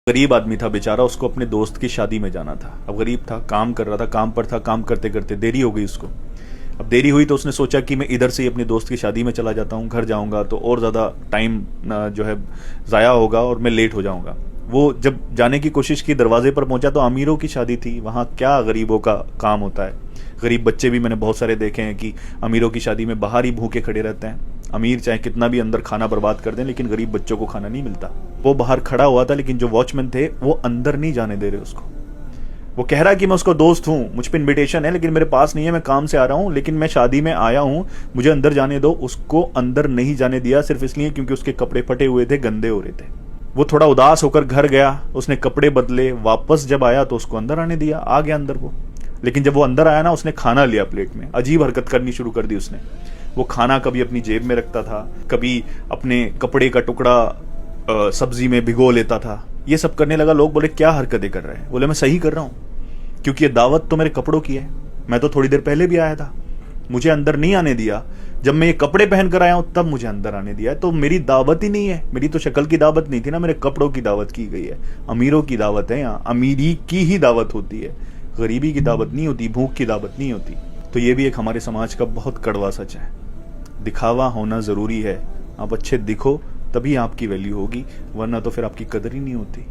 गरीब आदमी था बेचारा, उसको अपने दोस्त की शादी में जाना था। अब गरीब था, काम कर रहा था, काम पर था, काम करते करते देरी हो गई उसको। अब देरी हुई तो उसने सोचा कि मैं इधर से ही अपनी दोस्त की शादी में चला जाता हूँ, घर जाऊंगा तो और ज़्यादा टाइम जो है ज़ाया होगा और मैं लेट हो जाऊंगा। वो जब जाने की कोशिश की, दरवाजे पर पहुंचा तो अमीरों की शादी थी। वहाँ क्या गरीबों का काम होता है। गरीब बच्चे भी मैंने बहुत सारे देखे हैं कि अमीरों की शादी में बाहर ही भूखे खड़े रहते हैं। अमीर चाहे कितना भी अंदर खाना बर्बाद कर दें, लेकिन गरीब बच्चों को खाना नहीं मिलता। वो बाहर खड़ा हुआ था, लेकिन जो वॉचमैन थे वो अंदर नहीं जाने दे रहे उसको। वो कह रहा है कि मैं उसका दोस्त हूं, मुझ पे इनविटेशन है, लेकिन मेरे पास नहीं है, मैं काम से आ रहा हूं, लेकिन मैं शादी में आया हूं, मुझे अंदर जाने दो। उसको अंदर नहीं जाने दिया, सिर्फ इसलिए क्योंकि उसके कपड़े फटे हुए थे, गंदे हो रहे थे। वो थोड़ा उदास होकर घर गया, उसने कपड़े बदले, वापस जब आया तो उसको अंदर आने दिया। आ गया अंदर वो। लेकिन जब वो अंदर आया ना, उसने खाना लिया प्लेट में। अजीब हरकत करनी शुरू कर दी उसने। वो खाना कभी अपनी जेब में रखता था, कभी अपने कपड़े का टुकड़ा सब्जी में भिगो लेता था। ये सब करने लगा। लोग बोले क्या हरकतें कर रहे हैं? बोले मैं सही कर रहा हूं, क्योंकि ये दावत तो मेरे कपड़ों की है। मैं तो थोड़ी देर पहले भी आया था, मुझे अंदर नहीं आने दिया। जब मैं ये कपड़े पहन कर आया हूं तब मुझे अंदर आने दिया है। तो मेरी दावत ही नहीं है, मेरी तो शक्ल की दावत नहीं थी ना, मेरे कपड़ों की दावत की गई है। अमीरों की दावत है, यहाँ अमीरी की ही दावत होती है, गरीबी की दावत नहीं होती, भूख की दावत नहीं होती। तो ये भी एक हमारे समाज का बहुत कड़वा सच है। दिखावा होना जरूरी है। आप अच्छे दिखो तभी आपकी वैल्यू होगी, वरना तो फिर आपकी कदर ही नहीं होती।